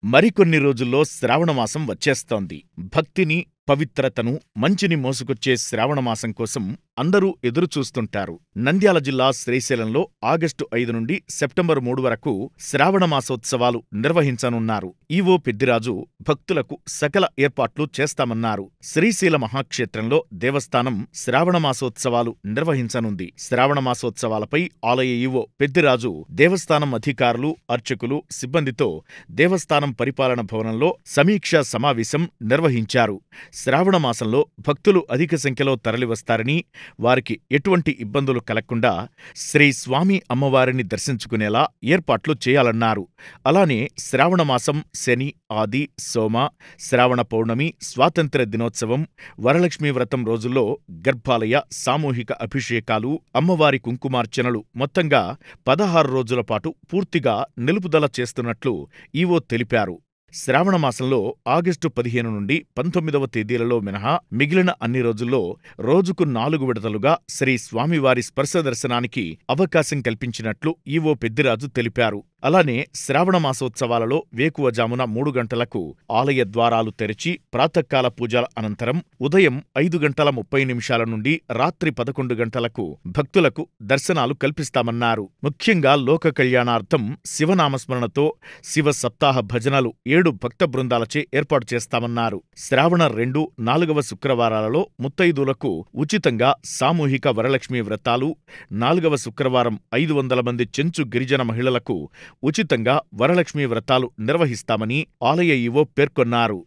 మరికొన్ని రోజుల్లో శ్రావణమాసం వచ్చేస్తోంది. భక్తిని, పవిత్రతను, మంచిని మోసుకొచ్చే శ్రావణమాసం కోసం అందరూ ఎదురుచూస్తుంటారు. నంద్యాల జిల్లా శ్రీశైలంలో ఆగస్టు 5 నుండి సెప్టెంబర్ 3 వరకు శ్రావణమాసోత్సవాలు నిర్వహించనున్నారు. ఈవో పెద్దిరాజు భక్తులకు సకల ఏర్పాట్లు చేస్తామన్నారు. శ్రీశైల మహాక్షేత్రంలో దేవస్థానం శ్రావణమాసోత్సవాలు నిర్వహించనుంది. శ్రావణమాసోత్సవాలపై ఆలయ ఈవో పెద్దిరాజు దేవస్థానం అధికారులు, అర్చకులు, సిబ్బందితో దేవస్థానం పరిపాలన భవనంలో సమీక్షా సమావేశం నిర్వహించారు. శ్రావణమాసంలో భక్తులు అధిక సంఖ్యలో తరలివస్తారని, వారికి ఎటువంటి ఇబ్బందులు కలగకుండా శ్రీ స్వామి అమ్మవారిని దర్శించుకునేలా ఏర్పాట్లు చేయాలన్నారు. అలానే శ్రావణమాసం శని, ఆది, సోమ, శ్రావణ పౌర్ణమి, స్వాతంత్ర్య దినోత్సవం, వరలక్ష్మీ వ్రతం రోజుల్లో గర్భాలయ, సామూహిక అభిషేకాలు, అమ్మవారి కుంకుమార్చనలు మొత్తంగా 16 రోజుల పాటు పూర్తిగా నిలుపుదల చేస్తున్నట్లు ఈవో తెలిపారు. శ్రావణమాసంలో ఆగస్టు 15 నుండి 19వ తేదీలలో మినహా మిగిలిన అన్ని రోజుల్లో రోజుకు 4 విడతలుగా శ్రీ స్వామివారి స్పర్శ దర్శనానికి అవకాశం కల్పించినట్లు ఈవో పెద్దిరాజు తెలిపారు. అలానే శ్రావణమాసోత్సవాలలో వేకువజామున 3 గంటలకు ఆలయ ద్వారాలు తెరిచి ప్రాతకాల పూజల అనంతరం ఉదయం 5:30 నుండి రాత్రి 11 గంటలకు భక్తులకు దర్శనాలు కల్పిస్తామన్నారు. ముఖ్యంగా లోక కళ్యాణార్థం శివనామస్మరణతో శివ సప్తాహ భజనలు 7 భక్త బృందాలచే ఏర్పాటు చేస్తామన్నారు. శ్రావణ 2, 4వ శుక్రవారాలలో ముత్తైదులకు ఉచితంగా సామూహిక వరలక్ష్మీ వ్రతాలు, 4వ శుక్రవారం 500 మంది చెంచు గిరిజన మహిళలకు ఉచితంగా వరలక్ష్మీ వ్రతాలు నిర్వహిస్తామని ఆలయ ఈవో పేర్కొన్నారు.